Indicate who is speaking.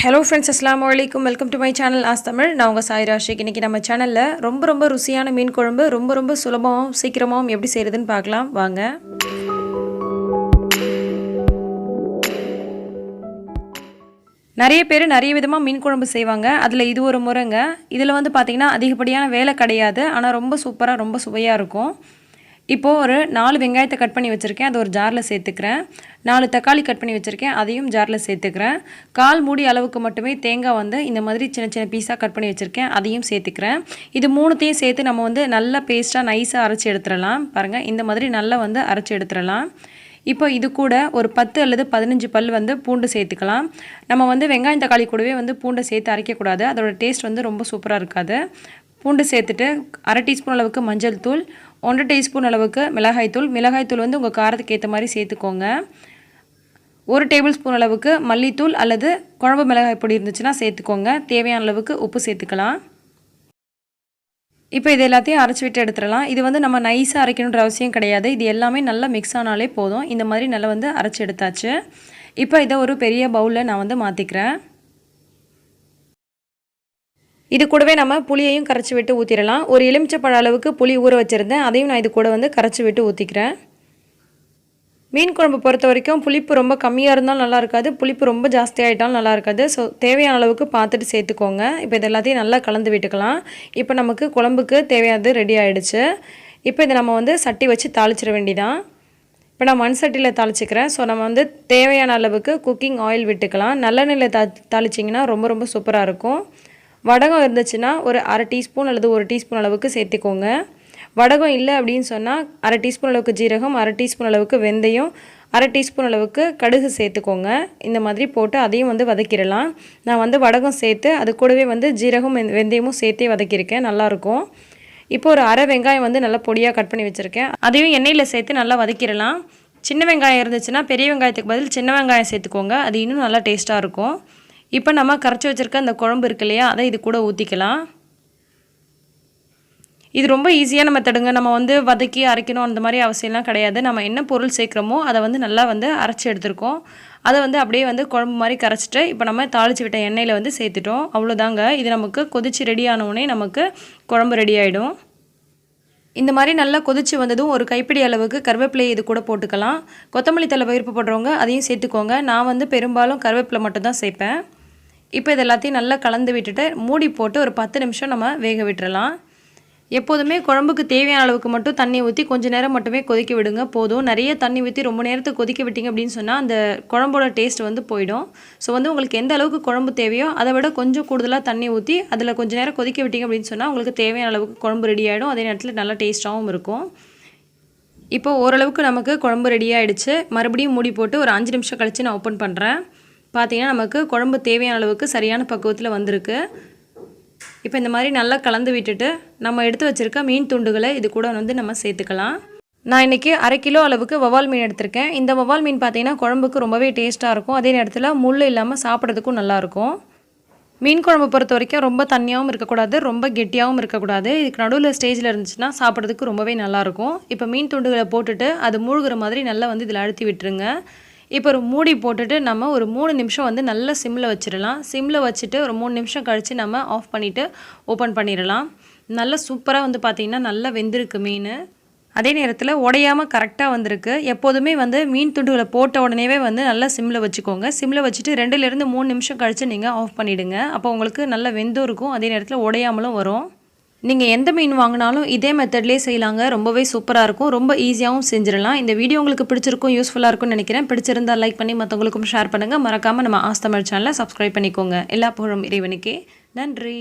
Speaker 1: Hello friends, அஸ்ஸலாமு அலைக்கும். Welcome to my channel as Tamil. நான் உங்கள் சாய் ராஷிக். இன்றைக்கி நம்ம சேனலில் ரொம்ப ருசியான மீன் குழம்பு ரொம்ப சுலபமாகவும் சீக்கிரமாகவும் எப்படி செய்கிறதுன்னு பார்க்கலாம் வாங்க. நிறைய பேர் நிறைய விதமாக மீன் குழம்பு செய்வாங்க. அதில் இது ஒரு முறைங்க. இதில் பார்த்திங்கன்னா அதிகப்படியான வேலை கிடையாது. ஆனால் ரொம்ப சூப்பராக ரொம்ப சுவையாக இருக்கும். இப்போது ஒரு 4 வெங்காயத்தை கட் பண்ணி வச்சுருக்கேன், அதை ஒரு ஜாரில் சேர்த்துக்கிறேன். 4 தக்காளி கட் பண்ணி வச்சுருக்கேன், அதையும் ஜாரில் சேர்த்துக்கிறேன். 1/4 மூடி அளவுக்கு மட்டுமே தேங்காய் இந்த மாதிரி சின்ன பீஸாக கட் பண்ணி வச்சுருக்கேன், அதையும் சேர்த்துக்கிறேன். இது 3த்தையும் சேர்த்து நம்ம நல்லா பேஸ்ட்டாக நைஸாக அரைச்சி எடுத்துடலாம். பாருங்கள், இந்த மாதிரி நல்லா அரைச்சி எடுத்துடலாம். இப்போ இது கூட ஒரு 10 அல்லது 15 பல் பூண்டு சேர்த்துக்கலாம். நம்ம வெங்காயம் தக்காளி கூடவே பூண்டை சேர்த்து அரைக்கக்கூடாது, அதோட டேஸ்ட் ரொம்ப சூப்பராக இருக்காது. பூண்டு சேர்த்துட்டு 1/2 டீஸ்பூன் அளவுக்கு மஞ்சள் தூள், 1 டீஸ்பூன் அளவுக்கு மிளகாய்த்தூள் உங்கள் காரத்துக்கு ஏற்ற மாதிரி சேர்த்துக்கோங்க. 1 டேபிள் ஸ்பூன் அளவுக்கு மல்லித்தூள் அல்லது குழம்பு மிளகாய் பொடி இருந்துச்சுன்னா சேர்த்துக்கோங்க. தேவையான அளவுக்கு உப்பு சேர்த்துக்கலாம். இப்போ இது எல்லாத்தையும் அரைச்சி விட்டு எடுத்துடலாம். இது நம்ம நைஸாக அரைக்கணுன்ற அவசியம் கிடையாது. இது எல்லாமே நல்லா மிக்ஸ் ஆனாலே போதும். இந்த மாதிரி நல்லா அரைச்சி எடுத்தாச்சு. இப்போ இதை ஒரு பெரிய பவுலில் நான் மாற்றிக்கிறேன். இது கூடவே நம்ம புளியையும் கரைச்சி விட்டு ஊற்றிடலாம். ஒரு எலுமிச்சைப்பழ அளவுக்கு புளி ஊற வச்சுருந்தேன், அதையும் நான் இது கூட கரைச்சி விட்டு ஊற்றிக்கிறேன். மீன் குழம்பு பொறுத்த வரைக்கும் புளிப்பு ரொம்ப கம்மியாக இருந்தாலும் நல்லா இருக்காது, புளிப்பு ரொம்ப ஜாஸ்தியாகிட்டாலும் நல்லா இருக்காது. ஸோ தேவையான அளவுக்கு பார்த்துட்டு சேர்த்துக்கோங்க. இப்போ இது எல்லாத்தையும் நல்லா கலந்து விட்டுக்கலாம். இப்போ நமக்கு குழம்புக்கு தேவையானது ரெடி ஆகிடுச்சு. இப்போ இதை நம்ம சட்டி வச்சு தாளிச்சிட வேண்டியதான். இப்போ நான் மண் சட்டியில் தாளிச்சிக்கிறேன். ஸோ நம்ம தேவையான அளவுக்கு குக்கிங் ஆயில் விட்டுக்கலாம். நல்லெண்ணெயில் தாளிச்சிங்கன்னா ரொம்ப சூப்பராக இருக்கும். வடகம் இருந்துச்சுன்னா ஒரு 1/2 டீஸ்பூன் அல்லது 1 டீஸ்பூன் அளவுக்கு சேர்த்துக்கோங்க. வடகம் இல்லை அப்படின்னு சொன்னால் 1/2 டீஸ்பூன் அளவுக்கு ஜீரகம், 1/2 டீஸ்பூன் அளவுக்கு வெந்தயம், 1/2 டீஸ்பூன் அளவுக்கு கடுகு சேர்த்துக்கோங்க. இந்த மாதிரி போட்டு அதையும் வதக்கிடலாம். நான் வடகம் சேர்த்து அது கூடவே ஜீரகம் வெந்தயமும் சேர்த்தே வதக்கியிருக்கேன், நல்லாயிருக்கும். இப்போ ஒரு 1/2 வெங்காயம் நல்லா பொடியாக கட் பண்ணி வச்சுருக்கேன், அதையும் எண்ணெயில் சேர்த்து நல்லா வதக்கிடலாம். சின்ன வெங்காயம் இருந்துச்சுன்னா பெரிய வெங்காயத்துக்கு பதில் சின்ன வெங்காயம் சேர்த்துக்கோங்க, அது இன்னும் நல்லா டேஸ்ட்டாக இருக்கும். இப்போ நம்ம கரைச்சி வச்சுருக்க அந்த குழம்பு இருக்கு இல்லையா, அதை இது கூட ஊற்றிக்கலாம். இது ரொம்ப ஈஸியான மெத்தடுங்க. நம்ம வதக்கி அரைக்கணும் அந்த மாதிரி அவசியம்லாம் கிடையாது. நம்ம என்ன பொருள் சேர்க்குறோமோ அதை நல்லா அரைச்சி எடுத்துருக்கோம். அதை அப்படியே குழம்பு மாதிரி கரைச்சிட்டு இப்போ நம்ம தாளித்து விட்ட எண்ணெயில் சேர்த்துட்டோம். அவ்வளோதாங்க. இது நமக்கு கொதித்து ரெடி ஆனவுடனே நமக்கு குழம்பு ரெடி ஆகிடும். இந்த மாதிரி நல்லா கொதிச்சு வந்ததும் ஒரு கைப்பிடி அளவுக்கு கருவேப்பிலையை இது கூட போட்டுக்கலாம். கொத்தமல்லி தழை விருப்பப்படுறவங்க அதையும் சேர்த்துக்கோங்க. நான் பெரும்பாலும் கருவேப்பிலை மட்டும் தான் சேர்ப்பேன். இப்போ இது எல்லாத்தையும் நல்லா கலந்து விட்டுட்டு மூடி போட்டு ஒரு 10 நிமிஷம் நம்ம வேக விட்டுறலாம். எப்போதுமே குழம்புக்கு தேவையான அளவுக்கு மட்டும் தண்ணி ஊற்றி கொஞ்சம் நேரம் மட்டுமே கொதிக்க விடுங்க, போதும். நிறைய தண்ணி ஊற்றி ரொம்ப நேரத்துக்கு கொதிக்க விட்டிங்க அப்படின்னு சொன்னால் அந்த குழம்போட டேஸ்ட் போயிடும். ஸோ உங்களுக்கு எந்த அளவுக்கு குழம்பு தேவையோ அதை விட கொஞ்சம் கூடுதலாக தண்ணி ஊற்றி அதில் கொஞ்சம் நேரம் கொதிக்க விட்டிங்க அப்படின்னு சொன்னால் உங்களுக்கு தேவையான அளவுக்கு குழம்பு ரெடி ஆகிடும். அதே நேரத்தில் நல்லா டேஸ்ட்டாகவும் இருக்கும். இப்போ ஓரளவுக்கு நமக்கு குழம்பு ரெடி ஆகிடுச்சு. மறுபடியும் மூடி போட்டு ஒரு 5 நிமிஷம் கழித்து நான் ஓப்பன் பண்ணுறேன். பார்த்திங்கன்னா நமக்கு குழம்பு தேவையான அளவுக்கு சரியான பக்குவத்தில் வந்திருக்கு. இப்போ இந்த மாதிரி நல்லா கலந்து விட்டுட்டு நம்ம எடுத்து வச்சுருக்க மீன் துண்டுகளை இது கூட நம்ம சேர்த்துக்கலாம். நான் இன்றைக்கி 1/2 கிலோ அளவுக்கு வவ்வால் மீன் எடுத்திருக்கேன். இந்த வவ்வால் மீன் பார்த்திங்கன்னா குழம்புக்கு ரொம்பவே டேஸ்ட்டாக இருக்கும். அதே நேரத்தில் முள் இல்லாமல் சாப்பிட்றதுக்கும் நல்லாயிருக்கும். மீன் குழம்பு பொறுத்த வரைக்கும் ரொம்ப தண்ணியாகவும் இருக்கக்கூடாது, ரொம்ப கெட்டியாகவும் இருக்கக்கூடாது. இதுக்கு நடுவில் ஸ்டேஜில் இருந்துச்சுன்னா சாப்பிட்றதுக்கு ரொம்பவே நல்லாயிருக்கும். இப்போ மீன் துண்டுகளை போட்டுட்டு அது மூழ்கிற மாதிரி நல்லா இதில் அழுத்தி விட்டுருங்க. இப்போ ஒரு மூடி போட்டுட்டு நம்ம ஒரு 3 நிமிஷம் நல்லா சிம்மில் வச்சிடலாம். சிம்மில் வச்சுட்டு ஒரு 3 நிமிஷம் கழித்து நம்ம ஆஃப் பண்ணிவிட்டு ஓப்பன் பண்ணிடலாம். நல்லா சூப்பராக பார்த்திங்கன்னா நல்லா வெந்திருக்கு மீன். அதே நேரத்தில் உடையாமல் கரெக்டாக வந்திருக்கு. எப்போதுமே மீன் துண்டுகளை போட்ட உடனேவே நல்லா சிம்மில் வச்சுக்கோங்க. சிம்மில் வச்சுட்டு 2லேருந்து 3 நிமிஷம் கழித்து நீங்கள் ஆஃப் பண்ணிவிடுங்க. அப்போ உங்களுக்கு நல்லா வெந்தும் இருக்கும், அதே நேரத்தில் உடையாமலும் வரும். நீங்கள் எந்த மீன் வாங்கினாலும் இதே மெத்தட்லேயே செய்யலாங்க. ரொம்பவே சூப்பராக இருக்கும், ரொம்ப ஈஸியாகவும் செஞ்சிடலாம். இந்த வீடியோ உங்களுக்கு பிடிச்சிருக்கும், யூஸ்ஃபுல்லாக இருக்கும்னு நினைக்கிறேன். பிடிச்சிருந்தால் லைக் பண்ணி மற்றவங்களுக்கும் ஷேர் பண்ணுங்கள். மறக்காமல் நம்ம ஆஸ் தமிழ் சேனலை சப்ஸ்கிரைப் பண்ணிக்கோங்க. எல்லா புகழும் இறைவனுக்கே. நன்றி.